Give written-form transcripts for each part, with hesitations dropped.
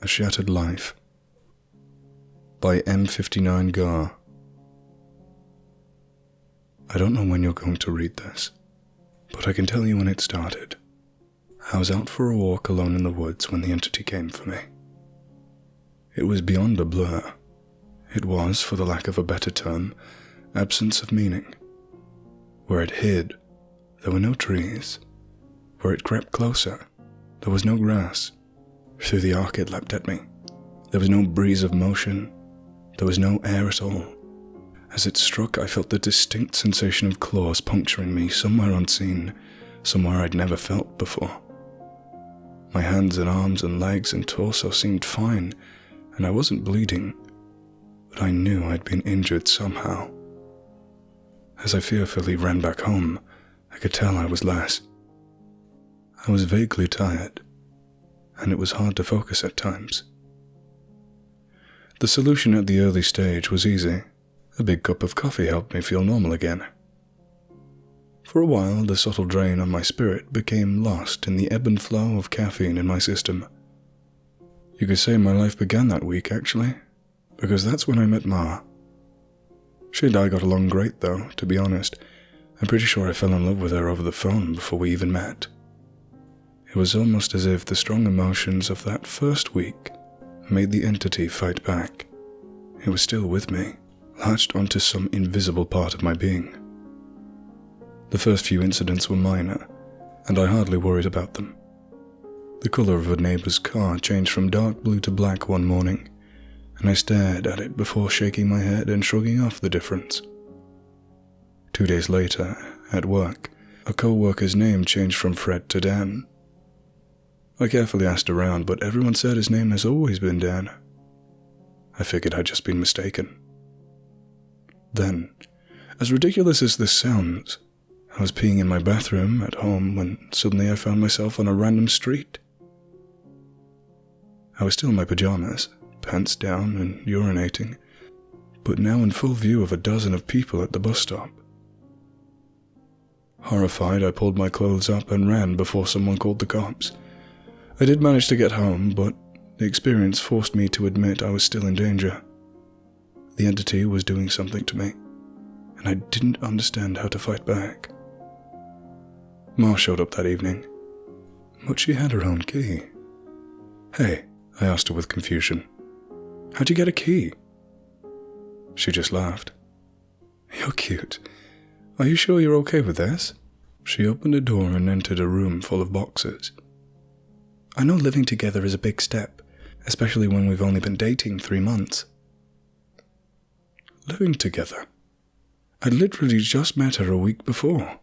A Shattered Life by M59 Gar. I don't know when you're going to read this, but I can tell you when it started. I was out for a walk alone in the woods when the entity came for me. It was beyond a blur. It was, for the lack of a better term, absence of meaning. Where it hid, there were no trees. Where it crept closer, there was no grass. Through the arc it leapt at me. There was no breeze of motion. There was no air at all. As it struck, I felt the distinct sensation of claws puncturing me somewhere unseen, somewhere I'd never felt before. My hands and arms and legs and torso seemed fine, and I wasn't bleeding, but I knew I'd been injured somehow. As I fearfully ran back home, I could tell I was less. I was vaguely tired, and it was hard to focus at times. The solution at the early stage was easy. A big cup of coffee helped me feel normal again. For a while, the subtle drain on my spirit became lost in the ebb and flow of caffeine in my system. You could say my life began that week, actually, because that's when I met Ma. She and I got along great, though, to be honest. I'm pretty sure I fell in love with her over the phone before we even met. It was almost as if the strong emotions of that first week made the entity fight back. It was still with me, latched onto some invisible part of my being. The first few incidents were minor, and I hardly worried about them. The color of a neighbor's car changed from dark blue to black one morning, and I stared at it before shaking my head and shrugging off the difference. 2 days later, at work, a co-worker's name changed from Fred to Dan. I carefully asked around, but everyone said his name has always been Dan. I figured I'd just been mistaken. Then, as ridiculous as this sounds, I was peeing in my bathroom at home when suddenly I found myself on a random street. I was still in my pajamas, pants down and urinating, but now in full view of a dozen of people at the bus stop. Horrified, I pulled my clothes up and ran before someone called the cops. I did manage to get home, but the experience forced me to admit I was still in danger. The entity was doing something to me, and I didn't understand how to fight back. Ma showed up that evening, but she had her own key. "Hey," I asked her with confusion, "how'd you get a key?" She just laughed. "You're cute. Are you sure you're okay with this?" She opened a door and entered a room full of boxes. "I know living together is a big step, especially when we've only been dating 3 months. Living together? I'd literally just met her a week before.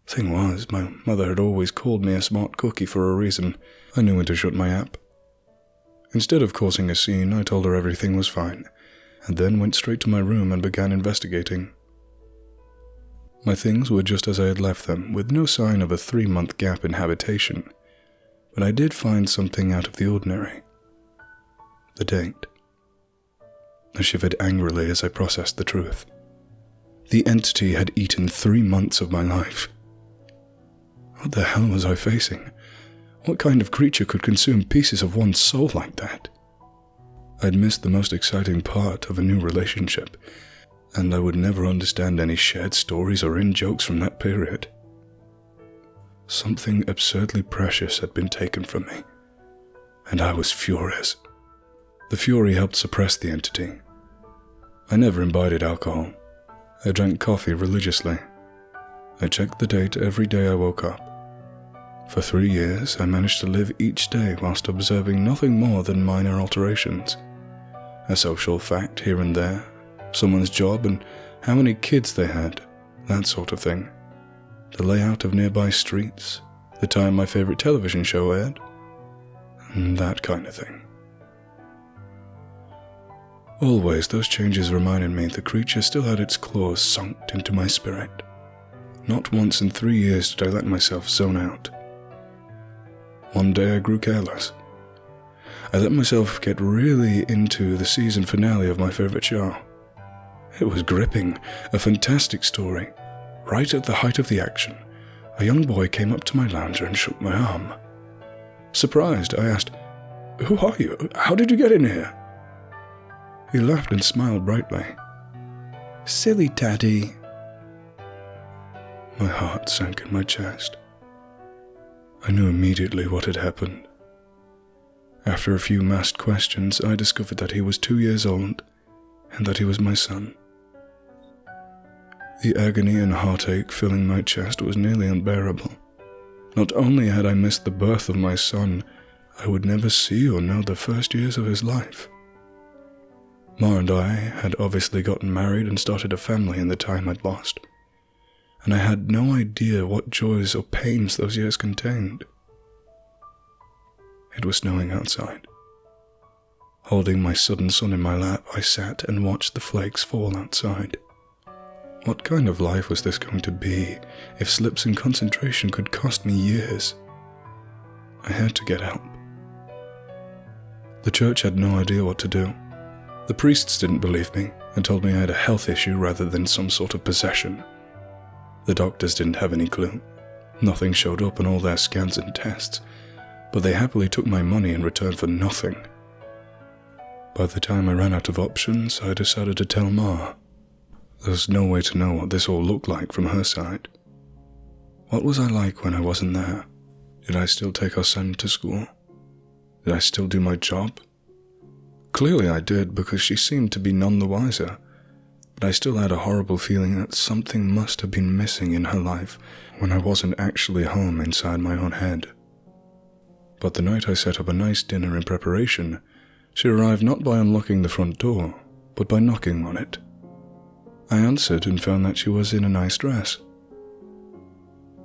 Thing was, my mother had always called me a smart cookie for a reason. I knew when to shut my app. Instead of causing a scene, I told her everything was fine, and then went straight to my room and began investigating. My things were just as I had left them, with no sign of a 3-month gap in habitation, but I did find something out of the ordinary. The date. I shivered angrily as I processed the truth. The entity had eaten 3 months of my life. What the hell was I facing? What kind of creature could consume pieces of one's soul like that? I'd missed the most exciting part of a new relationship, and I would never understand any shared stories or in-jokes from that period. Something absurdly precious had been taken from me, and I was furious. The fury helped suppress the entity. I never imbibed alcohol. I drank coffee religiously. I checked the date every day I woke up. For 3 years, I managed to live each day whilst observing nothing more than minor alterations. A social fact here and there, someone's job and how many kids they had, that sort of thing. The layout of nearby streets, the time my favorite television show aired, and that kind of thing. Always, those changes reminded me the creature still had its claws sunk into my spirit. Not once in 3 years did I let myself zone out. One day I grew careless. I let myself get really into the season finale of my favorite show. It was gripping, a fantastic story. Right at the height of the action, a young boy came up to my lounger and shook my arm. Surprised, I asked, Who are you? How did you get in here?" He laughed and smiled brightly. "Silly Daddy." My heart sank in my chest. I knew immediately what had happened. After a few masked questions, I discovered that he was 2 years old and that he was my son. The agony and heartache filling my chest was nearly unbearable. Not only had I missed the birth of my son, I would never see or know the first years of his life. Ma and I had obviously gotten married and started a family in the time I'd lost, and I had no idea what joys or pains those years contained. It was snowing outside. Holding my sudden son in my lap, I sat and watched the flakes fall outside. What kind of life was this going to be if slips in concentration could cost me years? I had to get help. The church had no idea what to do. The priests didn't believe me and told me I had a health issue rather than some sort of possession. The doctors didn't have any clue. Nothing showed up on all their scans and tests, but they happily took my money in return for nothing. By the time I ran out of options, I decided to tell Ma. There was no way to know what this all looked like from her side. What was I like when I wasn't there? Did I still take our son to school? Did I still do my job? Clearly I did, because she seemed to be none the wiser, but I still had a horrible feeling that something must have been missing in her life when I wasn't actually home inside my own head. But the night I set up a nice dinner in preparation, she arrived not by unlocking the front door, but by knocking on it. I answered and found that she was in a nice dress.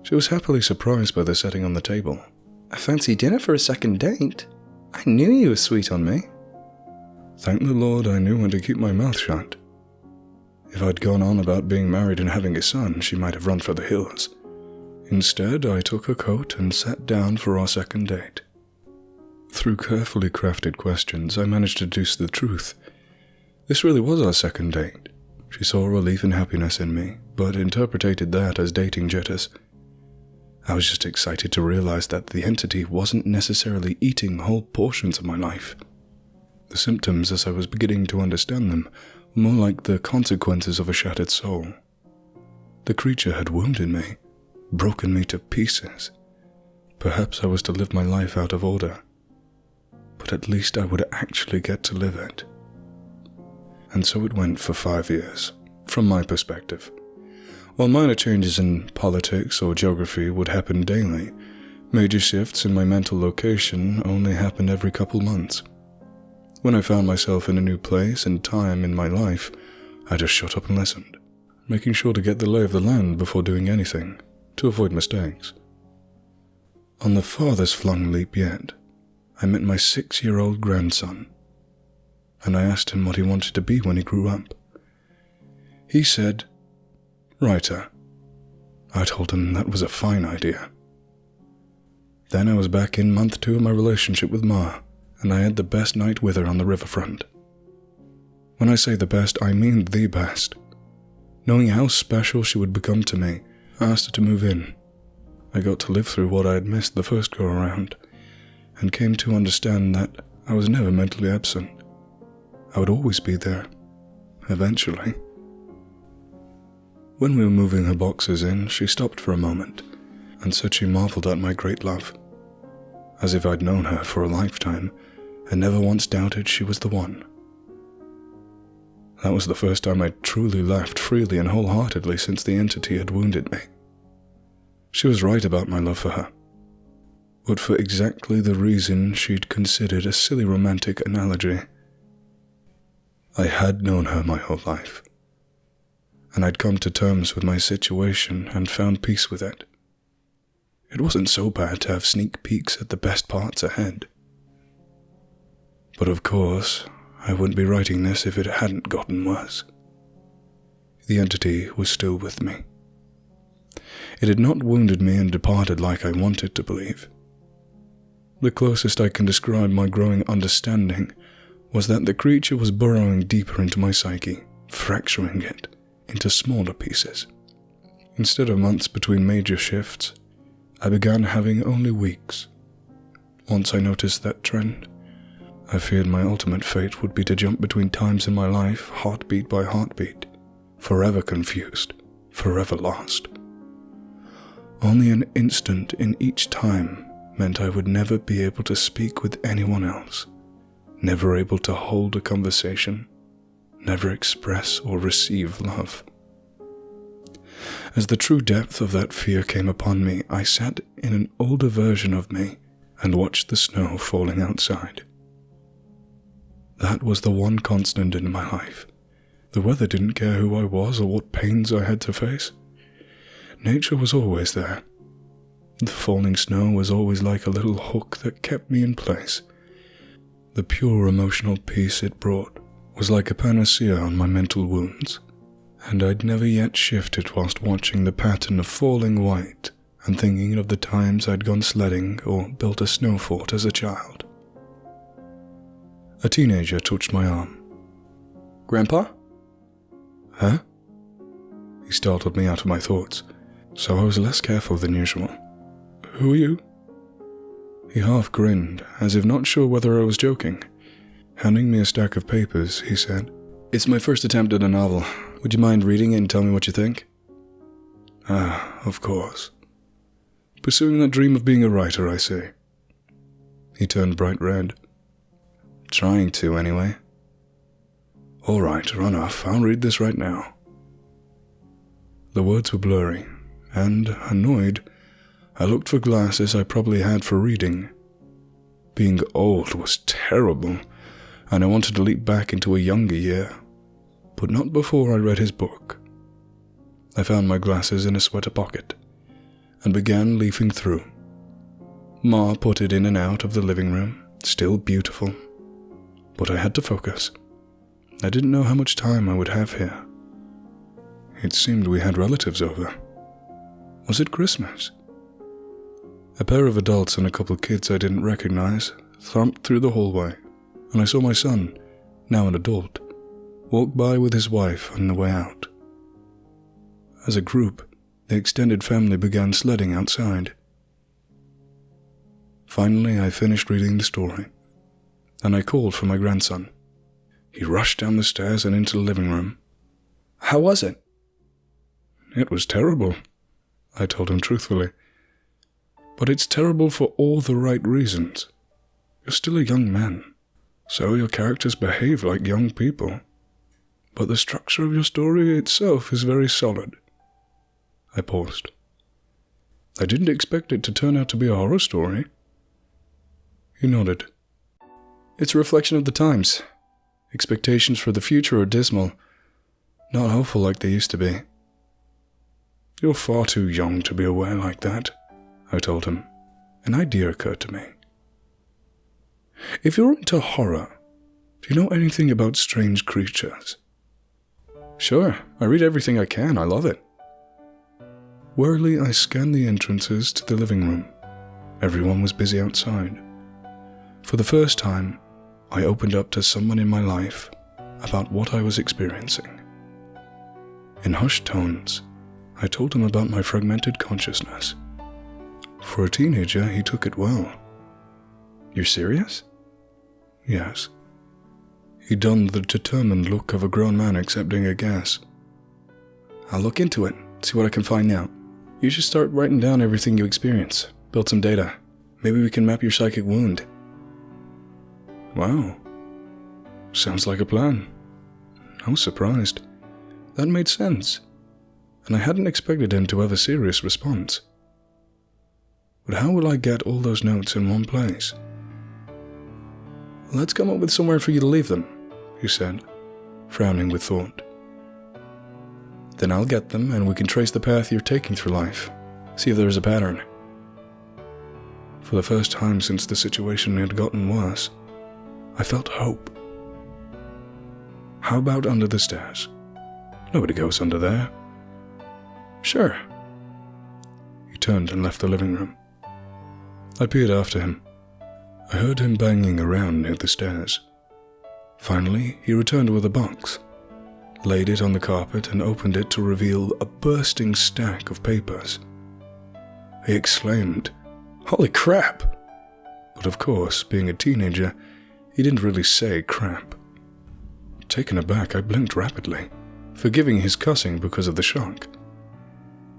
She was happily surprised by the setting on the table. "A fancy dinner for a second date? I knew you were sweet on me." Thank the Lord I knew when to keep my mouth shut. If I'd gone on about being married and having a son, she might have run for the hills. Instead, I took her coat and sat down for our second date. Through carefully crafted questions, I managed to deduce the truth. This really was our second date. She saw relief and happiness in me, but interpreted that as dating jitters. I was just excited to realize that the entity wasn't necessarily eating whole portions of my life. The symptoms, as I was beginning to understand them, were more like the consequences of a shattered soul. The creature had wounded me, broken me to pieces. Perhaps I was to live my life out of order, but at least I would actually get to live it. And so it went for 5 years, from my perspective. While minor changes in politics or geography would happen daily, major shifts in my mental location only happened every couple months. When I found myself in a new place and time in my life, I just shut up and listened, making sure to get the lay of the land before doing anything, to avoid mistakes. On the farthest flung leap yet, I met my 6-year-old grandson, and I asked him what he wanted to be when he grew up. He said, "Writer." I told him that was a fine idea. Then I was back in month 2 of my relationship with Ma, and I had the best night with her on the riverfront. When I say the best, I mean the best. Knowing how special she would become to me, I asked her to move in. I got to live through what I had missed the first go-around, and came to understand that I was never mentally absent. I would always be there, eventually. When we were moving her boxes in, she stopped for a moment and said she marveled at my great love, as if I'd known her for a lifetime and never once doubted she was the one. That was the first time I'd truly laughed freely and wholeheartedly since the entity had wounded me. She was right about my love for her, but for exactly the reason she'd considered a silly romantic analogy. I had known her my whole life, and I'd come to terms with my situation and found peace with it. It wasn't so bad to have sneak peeks at the best parts ahead. But of course, I wouldn't be writing this if it hadn't gotten worse. The entity was still with me. It had not wounded me and departed like I wanted to believe. The closest I can describe my growing understanding was that the creature was burrowing deeper into my psyche, fracturing it into smaller pieces. Instead of months between major shifts, I began having only weeks. Once I noticed that trend, I feared my ultimate fate would be to jump between times in my life, heartbeat by heartbeat, forever confused, forever lost. Only an instant in each time meant I would never be able to speak with anyone else, never able to hold a conversation, never express or receive love. As the true depth of that fear came upon me, I sat in an older version of me and watched the snow falling outside. That was the one constant in my life. The weather didn't care who I was or what pains I had to face. Nature was always there. The falling snow was always like a little hook that kept me in place. The pure emotional peace it brought was like a panacea on my mental wounds, and I'd never yet shifted whilst watching the pattern of falling white and thinking of the times I'd gone sledding or built a snow fort as a child. A teenager touched my arm. "Grandpa?" "Huh?" He startled me out of my thoughts, so I was less careful than usual. "Who are you?" He half grinned, as if not sure whether I was joking. Handing me a stack of papers, he said, "It's my first attempt at a novel. Would you mind reading it and tell me what you think?" "Ah, of course. Pursuing that dream of being a writer, I see." He turned bright red. "Trying to, anyway." "All right, run off. I'll read this right now." The words were blurry, and, annoyed, I looked for glasses I probably had for reading. Being old was terrible, and I wanted to leap back into a younger year, but not before I read his book. I found my glasses in a sweater pocket, and began leafing through. Ma put it in and out of the living room, still beautiful, but I had to focus. I didn't know how much time I would have here. It seemed we had relatives over. Was it Christmas? A pair of adults and a couple kids I didn't recognize thumped through the hallway, and I saw my son, now an adult, walk by with his wife on the way out. As a group, the extended family began sledding outside. Finally, I finished reading the story, and I called for my grandson. He rushed down the stairs and into the living room. "How was it?" "It was terrible," I told him truthfully. "But it's terrible for all the right reasons. You're still a young man, so your characters behave like young people. But the structure of your story itself is very solid." I paused. "I didn't expect it to turn out to be a horror story." He nodded. "It's a reflection of the times. Expectations for the future are dismal, not hopeful like they used to be." "You're far too young to be aware like that," I told him. An idea occurred to me. "If you're into horror, do you know anything about strange creatures?" "Sure, I read everything I can. I love it." Warily, I scanned the entrances to the living room. Everyone was busy outside. For the first time, I opened up to someone in my life about what I was experiencing. In hushed tones, I told him about my fragmented consciousness. For a teenager, he took it well. "You're serious?" "Yes." He donned the determined look of a grown man accepting a guess. "I'll look into it, see what I can find out. You should start writing down everything you experience, build some data. Maybe we can map your psychic wound." "Wow. Sounds like a plan." I was surprised. That made sense, and I hadn't expected him to have a serious response. But how will I get all those notes in one place? "Let's come up with somewhere for you to leave them," he said, frowning with thought. "Then I'll get them and we can trace the path you're taking through life, see if there's a pattern." For the first time since the situation had gotten worse, I felt hope. "How about under the stairs? Nobody goes under there." "Sure." He turned and left the living room. I peered after him. I heard him banging around near the stairs. Finally, he returned with a box, laid it on the carpet and opened it to reveal a bursting stack of papers. He exclaimed, "Holy crap!" But of course, being a teenager, He didn't really say crap. Taken aback, I blinked rapidly, forgiving his cussing because of the shock.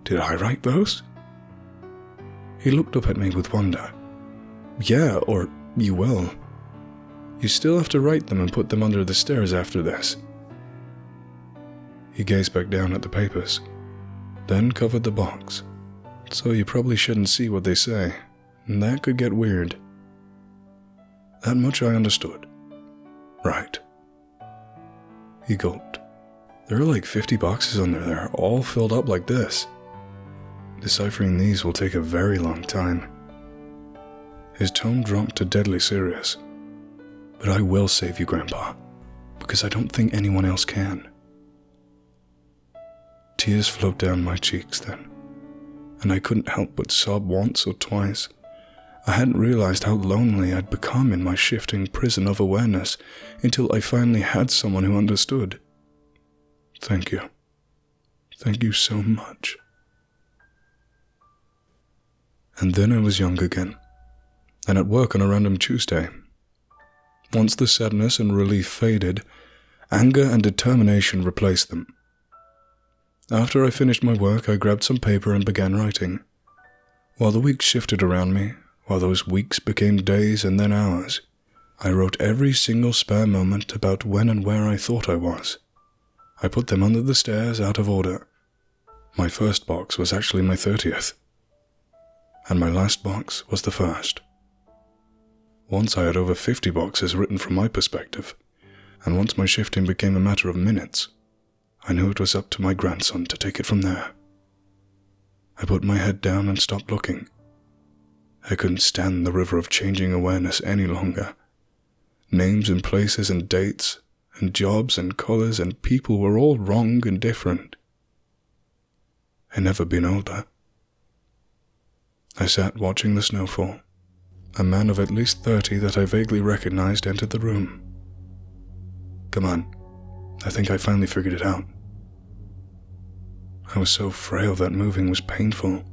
Did I write those? He looked up at me with wonder. Yeah, or you will. You still have to write them and put them under the stairs after this. He gazed back down at the papers, then covered the box. So you probably shouldn't see what they say, and that could get weird. That much I understood. Right. He gulped. There are like 50 boxes under there, all filled up like this. Deciphering these will take a very long time. His tone dropped to deadly serious. But I will save you, Grandpa, because I don't think anyone else can. Tears flowed down my cheeks then, and I couldn't help but sob once or twice. I hadn't realized how lonely I'd become in my shifting prison of awareness until I finally had someone who understood. Thank you. Thank you so much. And then I was young again, and at work on a random Tuesday. Once the sadness and relief faded, anger and determination replaced them. After I finished my work, I grabbed some paper and began writing. While the weeks shifted around me, while those weeks became days and then hours, I wrote every single spare moment about when and where I thought I was. I put them under the stairs out of order. My first box was actually my 30th, and my last box was the first. Once I had over 50 boxes written from my perspective, and once my shifting became a matter of minutes, I knew it was up to my grandson to take it from there. I put my head down and stopped looking. I couldn't stand the river of changing awareness any longer. Names and places and dates, and jobs and colors and people were all wrong and different. I'd never been older. I sat watching the snowfall. A man of at least 30 that I vaguely recognized entered the room. Come on, I think I finally figured it out. I was so frail that moving was painful.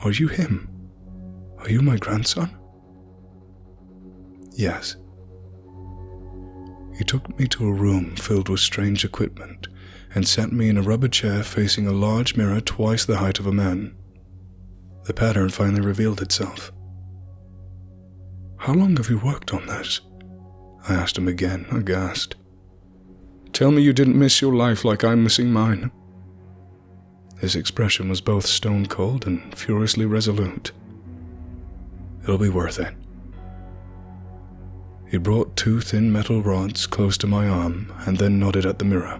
Are you him? Are you my grandson? Yes. He took me to a room filled with strange equipment and sat me in a rubber chair facing a large mirror twice the height of a man. The pattern finally revealed itself. How long have you worked on this? I asked him again, aghast. Tell me you didn't miss your life like I'm missing mine. His expression was both stone cold and furiously resolute. It'll be worth it. He brought 2 thin metal rods close to my arm and then nodded at the mirror.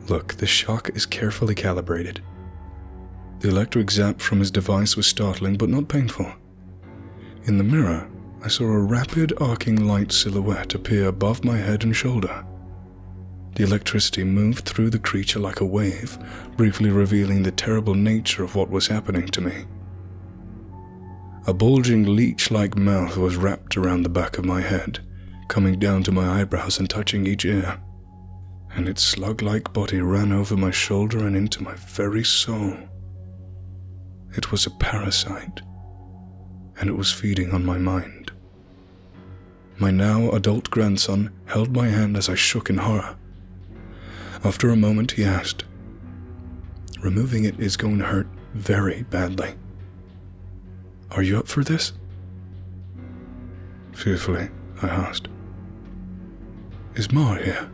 Look, this shock is carefully calibrated. The electric zap from his device was startling but not painful. In the mirror, I saw a rapid arcing light silhouette appear above my head and shoulder. The electricity moved through the creature like a wave, briefly revealing the terrible nature of what was happening to me. A bulging leech-like mouth was wrapped around the back of my head, coming down to my eyebrows and touching each ear, and its slug-like body ran over my shoulder and into my very soul. It was a parasite, and it was feeding on my mind. My now adult grandson held my hand as I shook in horror. After a moment, he asked, "Removing it is going to hurt very badly. Are you up for this?" Fearfully, I asked, "Is Ma here?"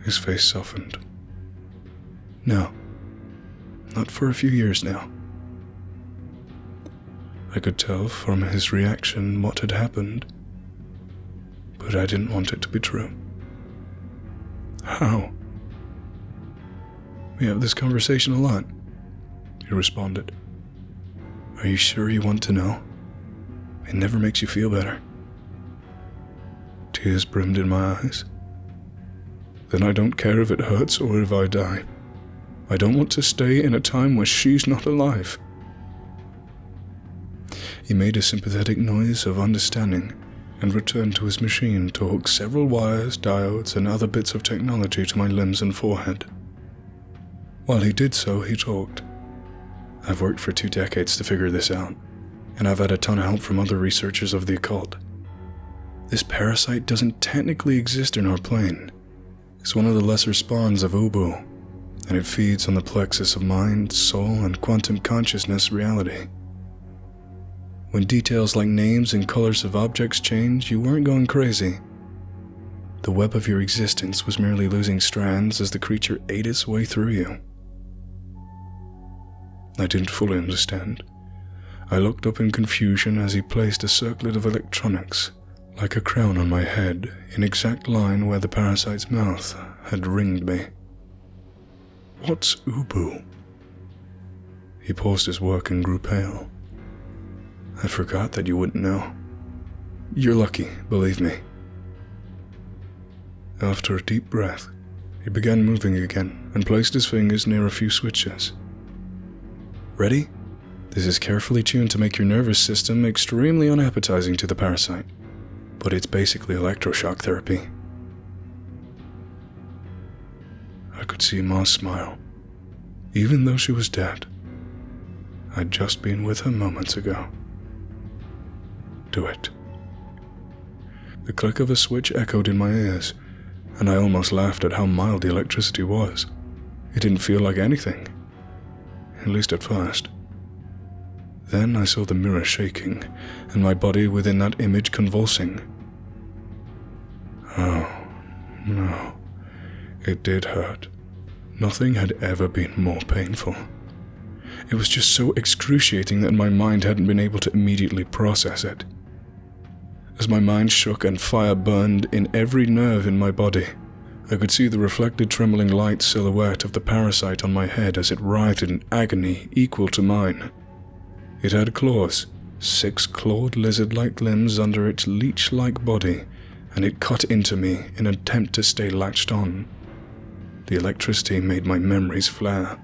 His face softened. "No, not for a few years now." I could tell from his reaction what had happened, but I didn't want it to be true. How? We have this conversation a lot, he responded. Are you sure you want to know? It never makes you feel better. Tears brimmed in my eyes. Then I don't care if it hurts or if I die. I don't want to stay in a time where she's not alive. He made a sympathetic noise of understanding and returned to his machine to hook several wires, diodes, and other bits of technology to my limbs and forehead. While he did so, he talked. I've worked for 2 decades to figure this out. and I've had a ton of help from other researchers of the occult. This parasite doesn't technically exist in our plane. It's one of the lesser spawns of Ubu, and it feeds on the plexus of mind, soul, and quantum consciousness reality. When details like names and colors of objects change, you weren't going crazy. The web of your existence was merely losing strands as the creature ate its way through you. I didn't fully understand. I looked up in confusion as he placed a circlet of electronics, like a crown on my head, in exact line where the parasite's mouth had ringed me. What's Ubu? He paused his work and grew pale. I forgot that you wouldn't know. You're lucky, believe me. After a deep breath, he began moving again and placed his fingers near a few switches. Ready? This is carefully tuned to make your nervous system extremely unappetizing to the parasite, but it's basically electroshock therapy. I could see Ma smile, even though she was dead. I'd just been with her moments ago. Do it. The click of a switch echoed in my ears, and I almost laughed at how mild the electricity was. It didn't feel like anything, at least at first. Then I saw the mirror shaking, and my body within that image convulsing. Oh, no. It did hurt. Nothing had ever been more painful. It was just so excruciating that my mind hadn't been able to immediately process it. As my mind shook and fire burned in every nerve in my body, I could see the reflected trembling light silhouette of the parasite on my head as it writhed in agony equal to mine. It had claws, 6 clawed lizard-like limbs under its leech-like body, and it cut into me in an attempt to stay latched on. The electricity made my memories flare.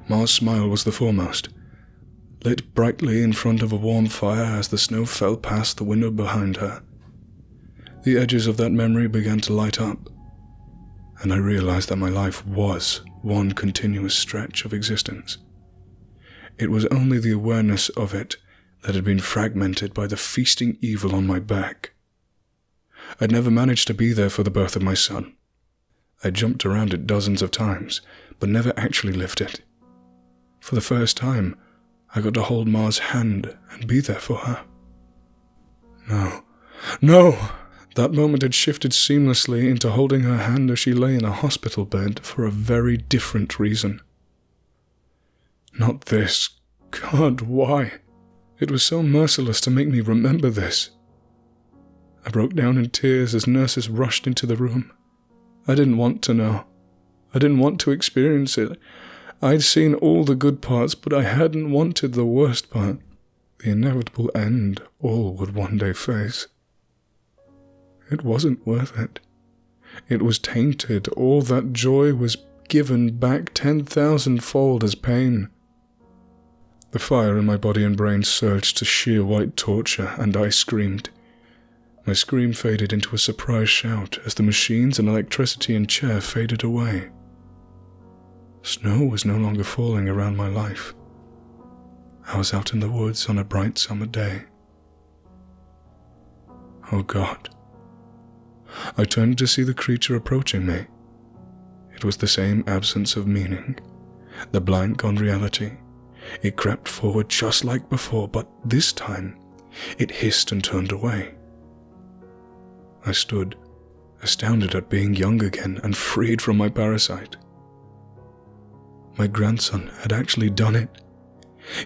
Ma's smile was the foremost, lit brightly in front of a warm fire as the snow fell past the window behind her. The edges of that memory began to light up, and I realized that my life was one continuous stretch of existence. It was only the awareness of it that had been fragmented by the feasting evil on my back. I'd never managed to be there for the birth of my son. I jumped around it dozens of times, but never actually lived it. For the first time, I got to hold Ma's hand and be there for her. No! That moment had shifted seamlessly into holding her hand as she lay in a hospital bed for a very different reason. Not this. God, why? It was so merciless to make me remember this. I broke down in tears as nurses rushed into the room. I didn't want to know. I didn't want to experience it. I'd seen all the good parts, but I hadn't wanted the worst part. The inevitable end all would one day face. It wasn't worth it. It was tainted. All that joy was given back 10,000-fold as pain. The fire in my body and brain surged to sheer white torture, and I screamed. My scream faded into a surprised shout as the machines and electricity and chair faded away. Snow was no longer falling around my life. I was out in the woods on a bright summer day. Oh God. I turned to see the creature approaching me. It was the same absence of meaning, the blank on reality. It crept forward just like before, but this time it hissed and turned away. I stood, astounded at being young again and freed from my parasite. My grandson had actually done it.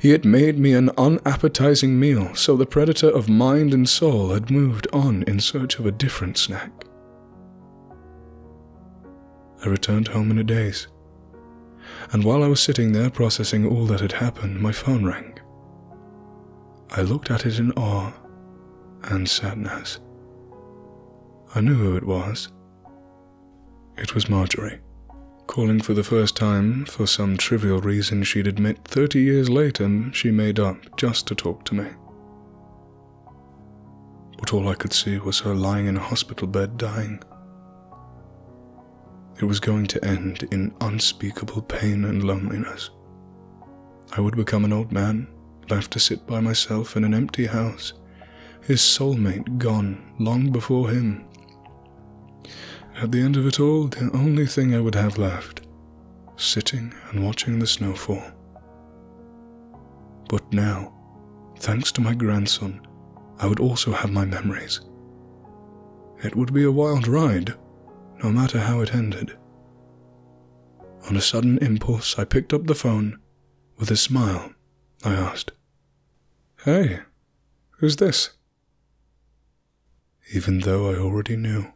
He had made me an unappetizing meal, so the predator of mind and soul had moved on in search of a different snack. I returned home in a daze, and while I was sitting there processing all that had happened, my phone rang. I looked at it in awe and sadness. I knew who it was. It was Marjorie, calling for the first time for some trivial reason she'd admit 30 years later she made up just to talk to me. But all I could see was her lying in a hospital bed dying. It was going to end in unspeakable pain and loneliness. I would become an old man, left to sit by myself in an empty house, his soulmate gone long before him. At the end of it all, the only thing I would have left, sitting and watching the snow fall. But now, thanks to my grandson, I would also have my memories. It would be a wild ride, no matter how it ended. On a sudden impulse, I picked up the phone. With a smile, I asked, "Hey, who's this?" Even though I already knew.